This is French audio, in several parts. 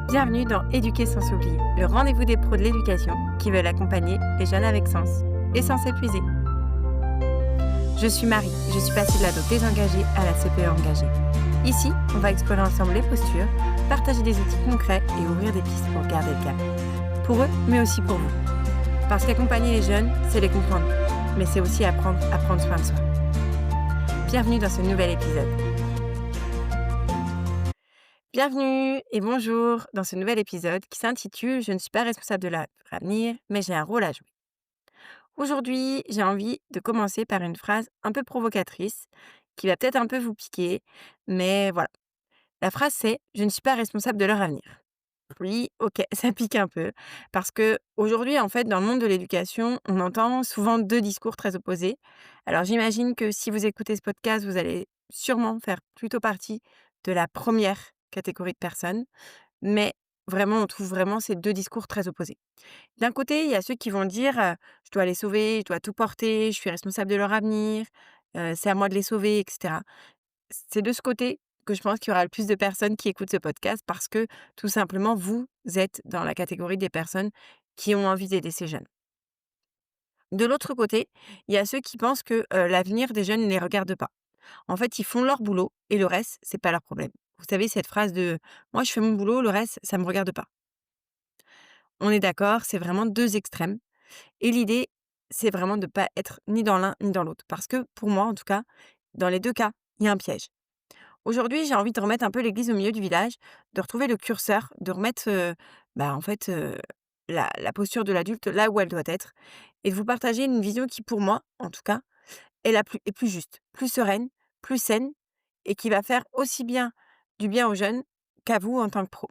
Bienvenue dans Éduquer sans s'oublier, le rendez-vous des pros de l'éducation qui veulent accompagner les jeunes avec sens et sans s'épuiser. Je suis Marie, je suis passée de l'ado désengagée à la CPE engagée. Ici, on va explorer ensemble les postures, partager des outils concrets et ouvrir des pistes pour garder le cap. Pour eux, mais aussi pour vous. Parce qu'accompagner les jeunes, c'est les comprendre, mais c'est aussi apprendre à prendre soin de soi. Bienvenue dans ce nouvel épisode. Bienvenue et bonjour dans ce nouvel épisode qui s'intitule « Je ne suis pas responsable de leur avenir, mais j'ai un rôle à jouer ». Aujourd'hui, j'ai envie de commencer par une phrase un peu provocatrice qui va peut-être un peu vous piquer, mais voilà. La phrase c'est « Je ne suis pas responsable de leur avenir ». Oui, ok, ça pique un peu, parce que aujourd'hui, en fait, dans le monde de l'éducation, on entend souvent deux discours très opposés. Alors j'imagine que si vous écoutez ce podcast, vous allez sûrement faire plutôt partie de la première catégorie de personnes, mais vraiment, on trouve vraiment ces deux discours très opposés. D'un côté, il y a ceux qui vont dire je dois les sauver, je dois tout porter, je suis responsable de leur avenir, c'est à moi de les sauver, etc. C'est de ce côté que je pense qu'il y aura le plus de personnes qui écoutent ce podcast parce que, tout simplement, vous êtes dans la catégorie des personnes qui ont envie d'aider ces jeunes. De l'autre côté, il y a ceux qui pensent que l'avenir des jeunes ne les regarde pas. En fait, ils font leur boulot et le reste, c'est pas leur problème. Vous savez, cette phrase de moi, je fais mon boulot, le reste, ça me regarde pas. On est d'accord, c'est vraiment deux extrêmes. Et l'idée, c'est vraiment de ne pas être ni dans l'un ni dans l'autre. Parce que pour moi, en tout cas, dans les deux cas, il y a un piège. Aujourd'hui, j'ai envie de remettre un peu l'église au milieu du village, de retrouver le curseur, de remettre en fait, la posture de l'adulte là où elle doit être et de vous partager une vision qui, pour moi, en tout cas, est plus juste, plus sereine, plus saine et qui va faire aussi bien du bien aux jeunes qu'à vous en tant que pro.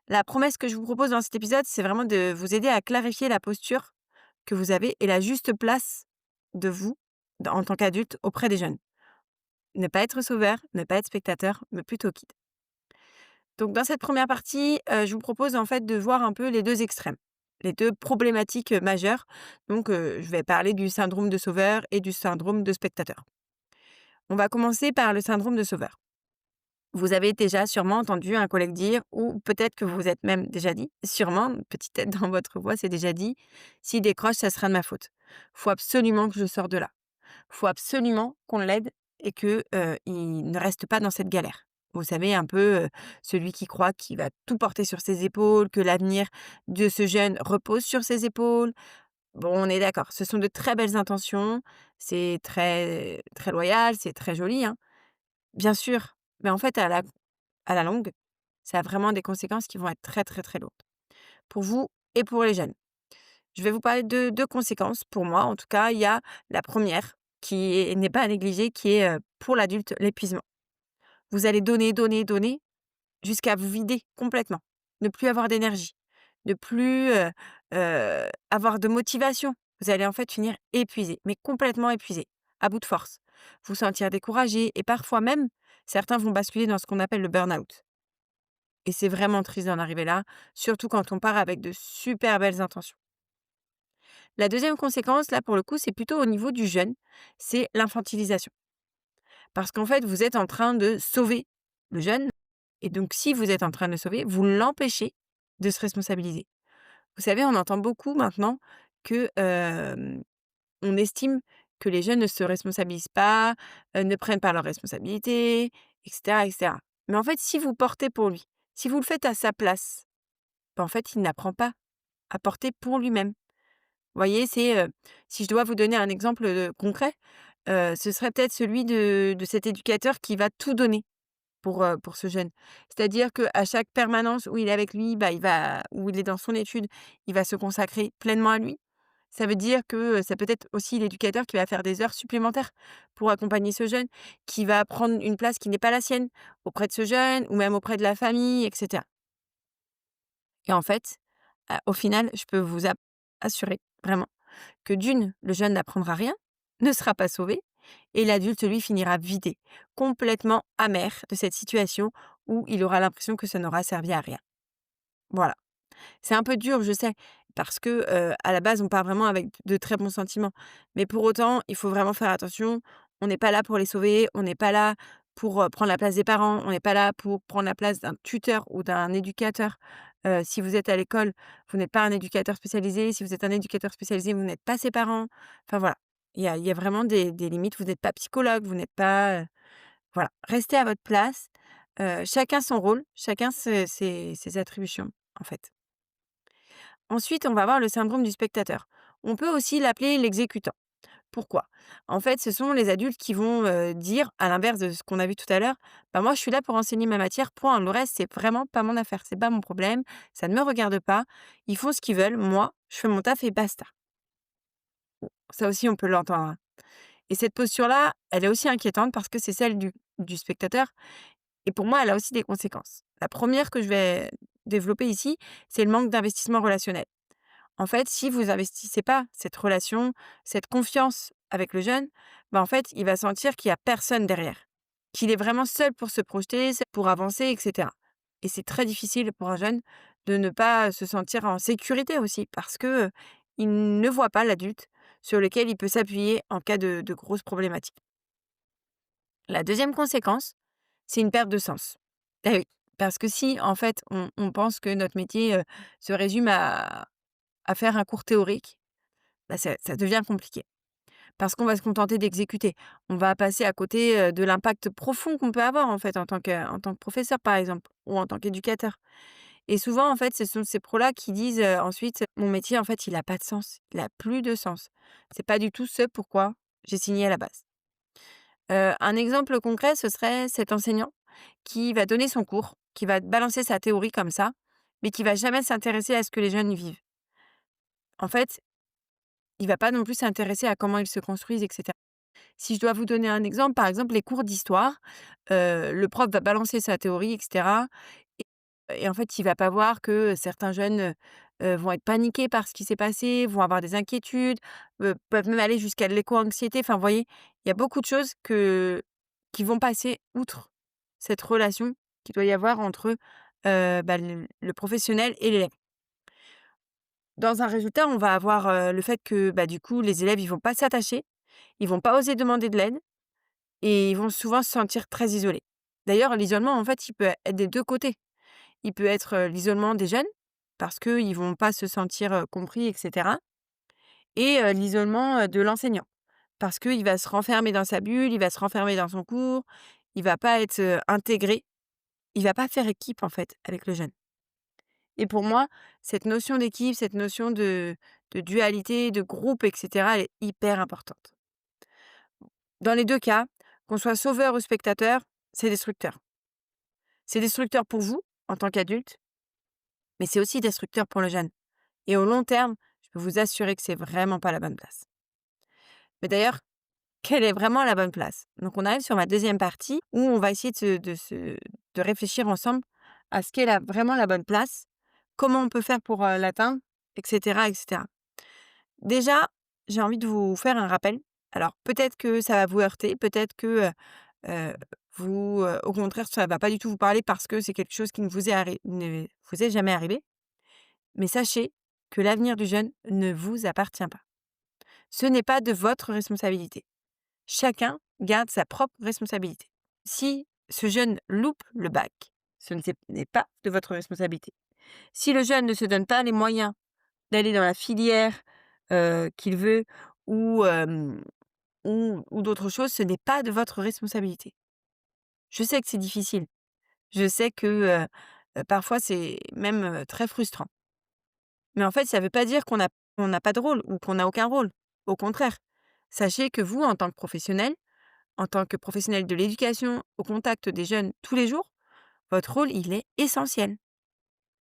La promesse que je vous propose dans cet épisode, c'est vraiment de vous aider à clarifier la posture que vous avez et la juste place de vous, en tant qu'adulte, auprès des jeunes. Ne pas être sauveur, ne pas être spectateur, mais plutôt guide. Donc dans cette première partie, je vous propose en fait de voir un peu les deux extrêmes, les deux problématiques majeures. Donc je vais parler du syndrome de sauveur et du syndrome de spectateur. On va commencer par le syndrome de sauveur. Vous avez déjà sûrement entendu un collègue dire, ou peut-être que vous vous êtes même déjà dit, sûrement, une petite tête dans votre voix s'est déjà dit: «S'il décroche, ça sera de ma faute. Faut absolument que je sorte de là. Faut absolument qu'on l'aide et que, il ne reste pas dans cette galère». Vous savez un peu, celui qui croit qu'il va tout porter sur ses épaules, que l'avenir de ce jeune repose sur ses épaules. Bon, on est d'accord, ce sont de très belles intentions, c'est très très loyal, c'est très joli, hein, bien sûr, mais en fait à la longue, ça a vraiment des conséquences qui vont être très, très, très lourdes, pour vous et pour les jeunes. Je vais vous parler de 2 conséquences. Pour moi, en tout cas, il y a la première n'est pas à négliger, qui est, pour l'adulte, l'épuisement. Vous allez donner, donner, donner jusqu'à vous vider complètement, ne plus avoir d'énergie, ne plus, avoir de motivation. Vous allez en fait finir épuisé, mais complètement épuisé, à bout de force. Vous sentir découragé et parfois même, certains vont basculer dans ce qu'on appelle le burn-out. Et c'est vraiment triste d'en arriver là, surtout quand on part avec de super belles intentions. La deuxième conséquence, là, pour le coup, c'est plutôt au niveau du jeune, c'est l'infantilisation. Parce qu'en fait, vous êtes en train de sauver le jeune, et donc si vous êtes en train de le sauver, vous l'empêchez de se responsabiliser. Vous savez, on entend beaucoup maintenant que, on estime que les jeunes ne se responsabilisent pas, ne prennent pas leurs responsabilités, et cetera. Mais en fait, si vous portez pour lui, si vous le faites à sa place, en fait, il n'apprend pas à porter pour lui-même. Vous voyez, c'est, si je dois vous donner un exemple, concret, ce serait peut-être celui de cet éducateur qui va tout donner pour ce jeune. C'est-à-dire qu'à chaque permanence où il est avec lui, bah, où il est dans son étude, il va se consacrer pleinement à lui. Ça veut dire que, ça peut être aussi l'éducateur qui va faire des heures supplémentaires pour accompagner ce jeune, qui va prendre une place qui n'est pas la sienne auprès de ce jeune ou même auprès de la famille et cetera. Et en fait, au final, je peux vous assurer vraiment que d'une, le jeune n'apprendra rien, ne sera pas sauvé et l'adulte, lui, finira vidé, complètement amer de cette situation où il aura l'impression que ça n'aura servi à rien. Voilà. C'est un peu dur, je sais, parce que, à la base, on part vraiment avec de très bons sentiments. Mais pour autant, il faut vraiment faire attention. On n'est pas là pour les sauver, on n'est pas là pour, prendre la place des parents, on n'est pas là pour prendre la place d'un tuteur ou d'un éducateur. Si vous êtes à l'école, vous n'êtes pas un éducateur spécialisé. Si vous êtes un éducateur spécialisé, vous n'êtes pas ses parents. Enfin voilà, il y a vraiment des limites. Vous n'êtes pas psychologue, vous n'êtes pas, voilà. Restez à votre place, chacun son rôle, chacun ses attributions, en fait. Ensuite, on va avoir le syndrome du spectateur. On peut aussi l'appeler l'exécutant. Pourquoi? En fait, ce sont les adultes qui vont, dire, à l'inverse de ce qu'on a vu tout à l'heure: «Bah, moi, je suis là pour enseigner ma matière, point. Le reste, c'est vraiment pas mon affaire. C'est pas mon problème. Ça ne me regarde pas. Ils font ce qu'ils veulent. Moi, je fais mon taf et basta». Ça aussi, on peut l'entendre, hein. Et cette posture-là, elle est aussi inquiétante parce que c'est celle du spectateur et pour moi, elle a aussi des conséquences. La première que je vais développer ici, c'est le manque d'investissement relationnel. En fait, si vous investissez pas cette relation, cette confiance avec le jeune, bah, en fait, il va sentir qu'il y a personne derrière, qu'il est vraiment seul pour se projeter, seul pour avancer et cetera. Et c'est très difficile pour un jeune de ne pas se sentir en sécurité aussi parce que, il ne voit pas l'adulte sur lequel il peut s'appuyer en cas de grosses problématiques. La deuxième conséquence, c'est une perte de sens. Eh oui, parce que si, en fait, on pense que notre métier, se résume à faire un cours théorique, bah, ça devient compliqué. Parce qu'on va se contenter d'exécuter. On va passer à côté, de l'impact profond qu'on peut avoir, en fait, en tant que professeur, par exemple, ou en tant qu'éducateur. Et souvent, en fait, ce sont ces pros-là qui disent, ensuite: «Mon métier, en fait, il a pas de sens, il a plus de sens. C'est pas du tout ce pourquoi j'ai signé à la base». Un exemple concret, ce serait cet enseignant qui va donner son cours, qui va balancer sa théorie comme ça, mais qui va jamais s'intéresser à ce que les jeunes y vivent. En fait, il va pas non plus s'intéresser à comment ils se construisent et cetera. Si je dois vous donner un exemple, par exemple, les cours d'histoire, le prof va balancer sa théorie et cetera et en fait, il va pas voir que certains jeunes, vont être paniqués par ce qui s'est passé, vont avoir des inquiétudes, peuvent même aller jusqu'à de l'éco-anxiété. Enfin, vous voyez, il y a beaucoup de choses qui vont passer outre cette relation qu'il doit y avoir entre, bah, le professionnel et l'élève. Dans un résultat, on va avoir, le fait que, bah, du coup, les élèves, ils vont pas s'attacher, ils vont pas oser demander de l'aide et ils vont souvent se sentir très isolés. D'ailleurs, l'isolement, en fait, il peut être des 2 côtés. Il peut être, l'isolement des jeunes, parce qu'ils vont pas se sentir, compris et cetera et l'isolement, de l'enseignant, parce qu'il va se renfermer dans sa bulle, il va se renfermer dans son cours, il va pas être, intégré, il va pas faire équipe, en fait, avec le jeune et pour moi, cette notion d'équipe, cette notion de dualité, de groupe et cetera, elle est hyper importante. Dans les 2 cas, qu'on soit sauveur ou spectateur, c'est destructeur. C'est destructeur pour vous, en tant qu'adulte, mais c'est aussi destructeur pour le jeune et au long terme, je peux vous assurer que c'est vraiment pas la bonne place. Mais d'ailleurs, quelle est vraiment la bonne place? Donc on arrive sur ma deuxième partie où on va essayer de réfléchir ensemble à ce qu'est vraiment la bonne place, comment on peut faire pour, l'atteindre et cetera et cetera. Déjà, j'ai envie de vous faire un rappel. Alors peut-être que ça va vous heurter, peut-être que, au contraire, ça va pas du tout vous parler parce que c'est quelque chose qui ne vous est jamais arrivé. Mais sachez que l'avenir du jeune ne vous appartient pas. Ce n'est pas de votre responsabilité. Chacun garde sa propre responsabilité. Si ce jeune loupe le bac, n'est pas de votre responsabilité. Si le jeune ne se donne pas les moyens d'aller dans la filière, qu'il veut ou, ou d'autres choses, ce n'est pas de votre responsabilité. Je sais que c'est difficile. Je sais que, parfois c'est même, très frustrant. Mais en fait, ça ne veut pas dire qu'on n'a pas de rôle ou qu'on n'a aucun rôle. Au contraire, sachez que vous, en tant que professionnel de l'éducation, au contact des jeunes tous les jours, votre rôle, il est essentiel.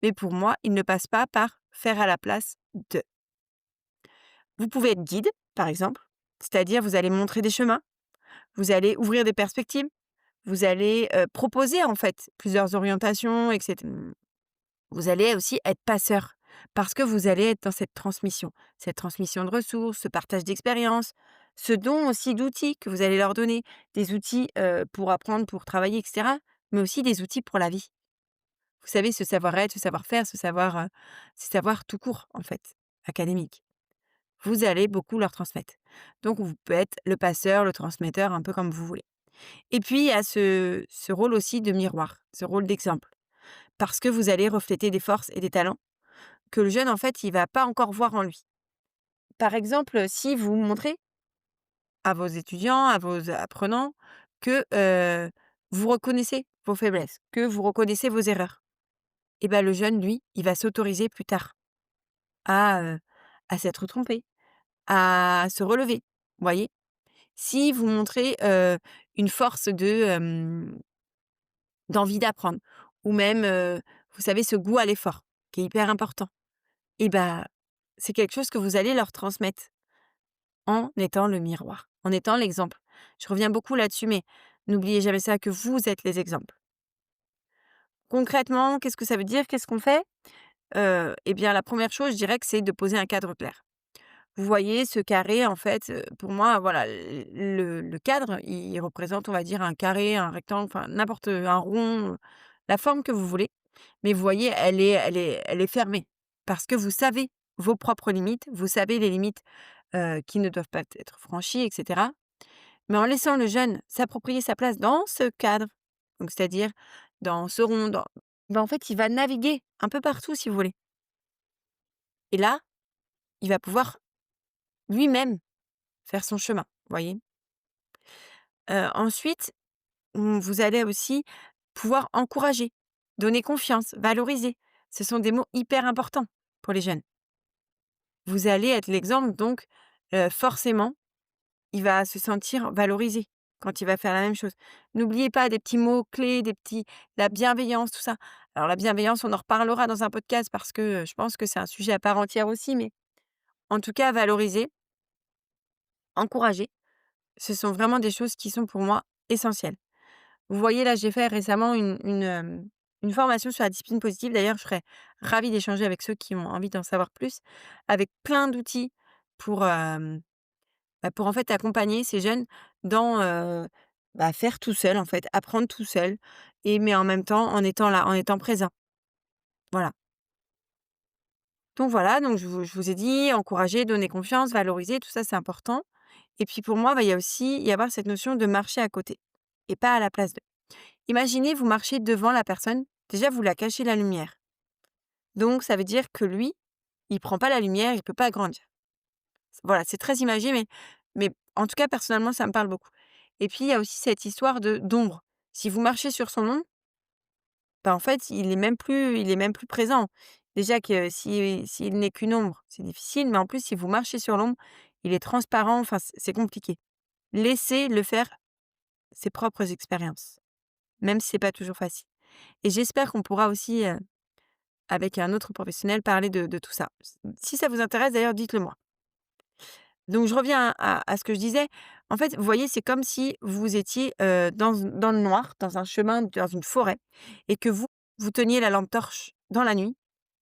Mais pour moi, il ne passe pas par faire à la place de. Vous pouvez être guide, par exemple, c'est-à-dire vous allez montrer des chemins, vous allez ouvrir des perspectives, vous allez, proposer en fait plusieurs orientations et cetera. Vous allez aussi être passeur, parce que vous allez être dans cette transmission de ressources, ce partage d'expériences, ce don aussi d'outils que vous allez leur donner, des outils, pour apprendre, pour travailler et cetera, mais aussi des outils pour la vie. Vous savez, ce savoir-être, ce savoir-faire, ce savoir tout court, en fait, académique. Vous allez beaucoup leur transmettre. Donc vous pouvez être le passeur, le transmetteur, un peu comme vous voulez. Et puis il y a ce rôle aussi de miroir, ce rôle d'exemple. Parce que vous allez refléter des forces et des talents que le jeune, en fait, il va pas encore voir en lui. Par exemple, si vous montrez à vos étudiants, à vos apprenants que, vous reconnaissez vos faiblesses, que vous reconnaissez vos erreurs, et ben le jeune, lui, il va s'autoriser plus tard à, à s'être trompé, à se relever, vous voyez? Si vous montrez, une force d'envie d'apprendre ou même, vous savez, ce goût à l'effort qui est hyper important, et ben c'est quelque chose que vous allez leur transmettre en étant le miroir, en étant l'exemple. Je reviens beaucoup là-dessus, mais n'oubliez jamais ça, que vous êtes les exemples. Concrètement, qu'est-ce que ça veut dire? Qu'est-ce qu'on fait? Et bien, la première chose, je dirais que c'est de poser un cadre clair. Vous voyez ce carré, en fait, pour moi, voilà, le cadre, il représente, on va dire, un carré, un rectangle, enfin n'importe un rond, la forme que vous voulez. Mais vous voyez, elle est fermée parce que vous savez vos propres limites, vous savez les limites, qui ne doivent pas être franchies et cetera. Mais en laissant le jeune s'approprier sa place dans ce cadre, donc c'est-à-dire dans ce rond, en fait, il va naviguer un peu partout si vous voulez. Et là, il va pouvoir lui-même faire son chemin, vous voyez? Ensuite, vous allez aussi pouvoir encourager, donner confiance, valoriser. Ce sont des mots hyper importants pour les jeunes. Vous allez être l'exemple donc, forcément, il va se sentir valorisé quand il va faire la même chose. N'oubliez pas des petits mots clés, la bienveillance, tout ça. Alors la bienveillance, on en reparlera dans un podcast parce que, je pense que c'est un sujet à part entière aussi, mais en tout cas valoriser, encourager, ce sont vraiment des choses qui sont pour moi essentielles. Vous voyez, là, j'ai fait récemment une formation sur la discipline positive. D'ailleurs, je serais ravie d'échanger avec ceux qui ont envie d'en savoir plus, avec plein d'outils pour, pour en fait accompagner ces jeunes dans, faire tout seul en fait, apprendre tout seul et mais en même temps en étant là, en étant présent. Voilà. Donc voilà, donc je vous ai dit encourager, donner confiance, valoriser, tout ça c'est important et puis pour moi, il y a aussi y avoir cette notion de marcher à côté et pas à la place d'eux. Imaginez, vous marchez devant la personne, déjà vous la cachez la lumière. Donc ça veut dire que lui, il prend pas la lumière, il peut pas grandir. Voilà, c'est très imagé, mais en tout cas, personnellement, ça me parle beaucoup. Et puis, il y a aussi cette histoire de d'ombre. Si vous marchez sur son ombre, bah, en fait, il est même plus présent. Déjà que s'il n'est qu'une ombre, c'est difficile, mais en plus, si vous marchez sur l'ombre, il est transparent, enfin, c'est compliqué. Laissez-le faire ses propres expériences, même si c'est pas toujours facile. Et j'espère qu'on pourra aussi, avec un autre professionnel, parler de tout ça. Si ça vous intéresse d'ailleurs, dites-le moi. Donc je reviens à ce que je disais. En fait, vous voyez, c'est comme si vous étiez, dans le noir, dans un chemin, dans une forêt et que vous teniez la lampe torche dans la nuit,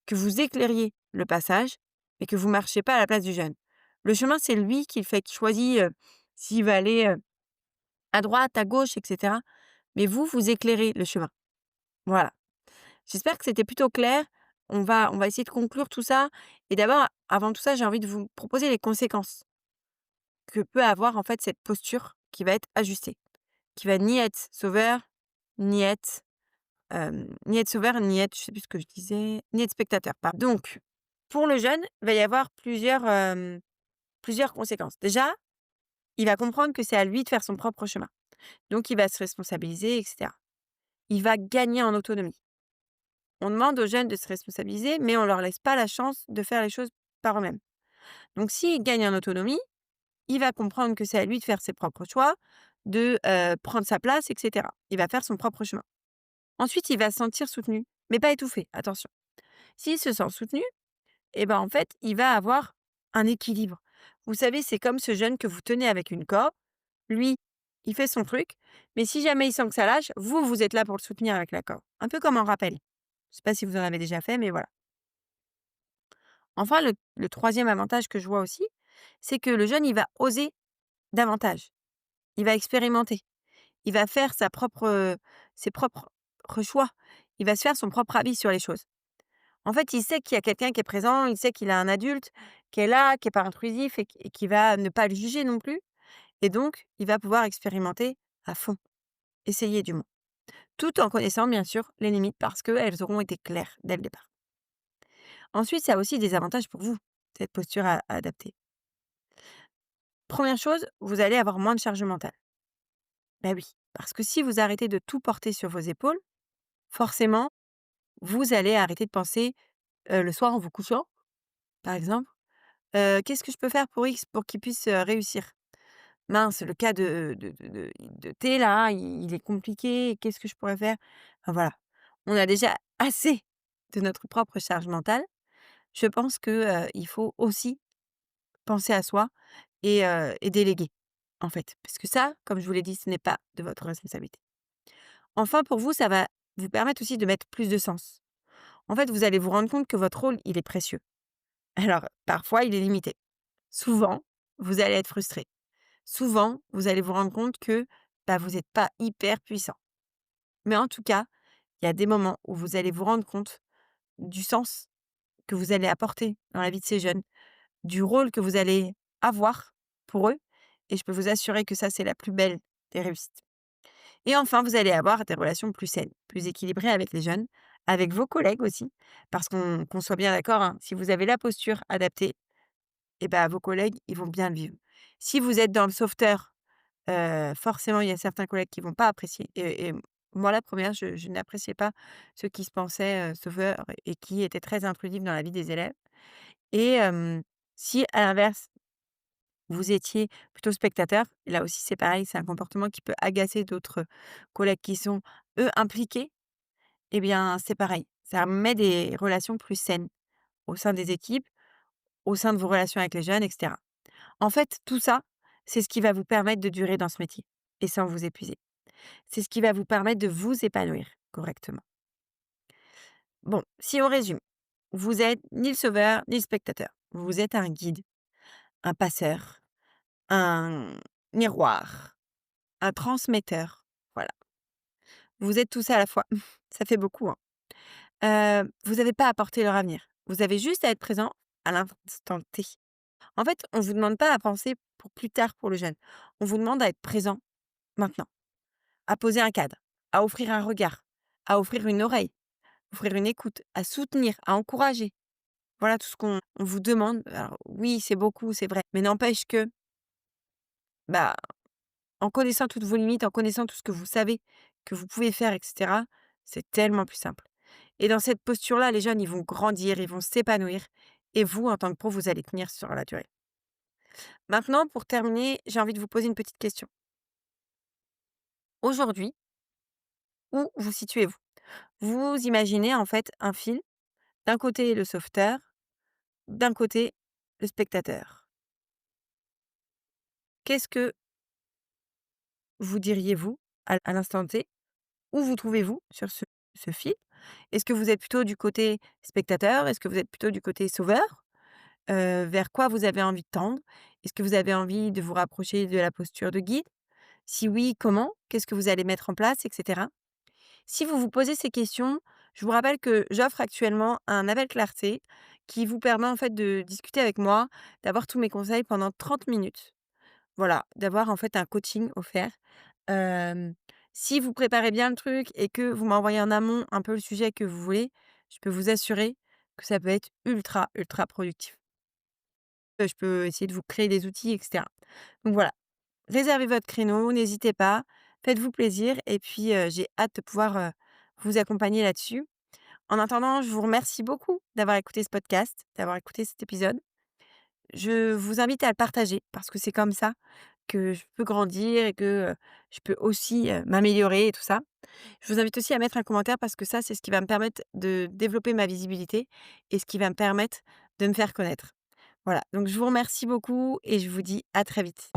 que vous éclairiez le passage, mais que vous marchiez pas à la place du jeune. Le chemin, c'est lui qui le fait, qui choisit, s'il va aller, à droite, à gauche et cetera. Mais vous éclairez le chemin. Voilà. J'espère que c'était plutôt clair. On va essayer de conclure tout ça et d'abord, avant tout ça, j'ai envie de vous proposer les conséquences que peut avoir en fait cette posture qui va être ajustée, qui va ni être sauveur, ni être, sauveur, ni être je sais plus ce que je disais, ni être spectateur, pardon. Donc pour le jeune, il va y avoir plusieurs conséquences. Déjà, il va comprendre que c'est à lui de faire son propre chemin. Donc il va se responsabiliser et cetera. Il va gagner en autonomie. On demande aux jeunes de se responsabiliser, mais on leur laisse pas la chance de faire les choses par eux-mêmes. Donc s'il gagne en autonomie, il va comprendre que c'est à lui de faire ses propres choix, de, prendre sa place et cetera. Il va faire son propre chemin. Ensuite, il va se sentir soutenu, mais pas étouffé, attention. S'il se sent soutenu et ben, en fait, il va avoir un équilibre. Vous savez, c'est comme ce jeune que vous tenez avec une corde. Lui, il fait son truc, mais si jamais il sent que ça lâche, vous êtes là pour le soutenir avec la corde. Un peu comme un rappel. Je sais pas si vous en avez déjà fait, mais voilà. Enfin, le 3e avantage que je vois aussi, c'est que le jeune, il va oser davantage. Il va expérimenter. Il va faire ses propres choix. Il va se faire son propre avis sur les choses. En fait, il sait qu'il y a quelqu'un qui est présent, il sait qu'il a un adulte qui est là, qui est pas intrusif et qui va ne pas le juger non plus et donc il va pouvoir expérimenter à fond. essayez du moins. Tout en connaissant bien sûr les limites parce qu'elles auront été claires dès le départ. Ensuite, ça a aussi des avantages pour vous, cette posture à adapter. Première chose, vous allez avoir moins de charge mentale. Ben oui, parce que si vous arrêtez de tout porter sur vos épaules, forcément, vous allez arrêter de penser, le soir en vous couchant, par exemple: «Qu'est-ce que je peux faire pour X pour qu'il puisse, réussir? Mince, le cas de T là, il est compliqué, qu'est-ce que je pourrais faire?» Enfin voilà, on a déjà assez de notre propre charge mentale. Je pense que, il faut aussi penser à soi et déléguer, en fait. Parce que ça, comme je vous l'ai dit, ce n'est pas de votre responsabilité. Enfin, pour vous, ça va vous permettre aussi de mettre plus de sens. En fait, vous allez vous rendre compte que votre rôle, il est précieux. Alors, parfois, il est limité. Souvent, vous allez être frustré. Souvent, vous allez vous rendre compte que, bah, vous n'êtes pas hyper puissant. Mais en tout cas, il y a des moments où vous allez vous rendre compte du sens que vous allez apporter dans la vie de ces jeunes, du rôle que vous allez avoir pour eux et je peux vous assurer que ça, c'est la plus belle des réussites. Et enfin, vous allez avoir des relations plus saines, plus équilibrées avec les jeunes, avec vos collègues aussi, parce qu'on soit bien d'accord, hein, si vous avez la posture adaptée et ben vos collègues, ils vont bien le vivre. Si vous êtes dans le sauveteur, forcément, il y a certains collègues qui vont pas apprécier et moi la première, je n'appréciais pas ceux qui se pensaient, sauveurs et qui étaient très intrusifs dans la vie des élèves et si à l'inverse, vous étiez plutôt spectateur, là aussi c'est pareil, c'est un comportement qui peut agacer d'autres collègues qui sont, eux, impliqués et bien, c'est pareil. Ça met des relations plus saines au sein des équipes, au sein de vos relations avec les jeunes et cetera. En fait, tout ça, c'est ce qui va vous permettre de durer dans ce métier et sans vous épuiser. C'est ce qui va vous permettre de vous épanouir correctement. Bon, si on résume, vous êtes ni le sauveur ni le spectateur. Vous êtes un guide, un passeur, un miroir, un transmetteur. Voilà. Vous êtes tout ça à la fois. Ça fait beaucoup, hein. Vous n'avez pas à porter leur avenir. Vous avez juste à être présent à l'instant T. En fait, on vous demande pas à penser pour plus tard pour le jeune. On vous demande à être présent maintenant, à poser un cadre, à offrir un regard, à offrir une oreille, offrir une écoute, à soutenir, à encourager. Voilà tout ce qu'on vous demande. Alors oui, c'est beaucoup, c'est vrai, mais n'empêche que, bah, en connaissant toutes vos limites, en connaissant tout ce que vous savez que vous pouvez faire et cetera, c'est tellement plus simple. Et dans cette posture-là, les jeunes, ils vont grandir, ils vont s'épanouir et vous, en tant que pro, vous allez tenir sur la durée. Maintenant, pour terminer, j'ai envie de vous poser une petite question. Aujourd'hui, où vous situez-vous? Vous imaginez en fait un fil, d'un côté le sauveteur, d'un côté le spectateur. Qu'est-ce que vous diriez vous, à l'instant T? Où vous trouvez-vous sur ce fil? Est-ce que vous êtes plutôt du côté spectateur? Est-ce que vous êtes plutôt du côté sauveur? Vers quoi vous avez envie de tendre? Est-ce que vous avez envie de vous rapprocher de la posture de guide? Si oui, comment? Qu'est-ce que vous allez mettre en place et cetera? Si vous vous posez ces questions, je vous rappelle que j'offre actuellement un appel clarté qui vous permet en fait de discuter avec moi, d'avoir tous mes conseils pendant 30 minutes. Voilà, d'avoir en fait un coaching offert. Hem, Si vous préparez bien le truc et que vous m'envoyez en amont un peu le sujet que vous voulez, je peux vous assurer que ça peut être ultra, ultra productif. Je peux essayer de vous créer des outils et cetera. Donc voilà, réservez votre créneau, n'hésitez pas, faites-vous plaisir et puis, j'ai hâte de pouvoir, vous accompagner là-dessus. En attendant, je vous remercie beaucoup d'avoir écouté ce podcast, d'avoir écouté cet épisode. Je vous invite à le partager parce que c'est comme ça que je peux grandir et que, je peux aussi, m'améliorer et tout ça. Je vous invite aussi à mettre un commentaire parce que ça, c'est ce qui va me permettre de développer ma visibilité et ce qui va me permettre de me faire connaître. Voilà, donc je vous remercie beaucoup et je vous dis à très vite.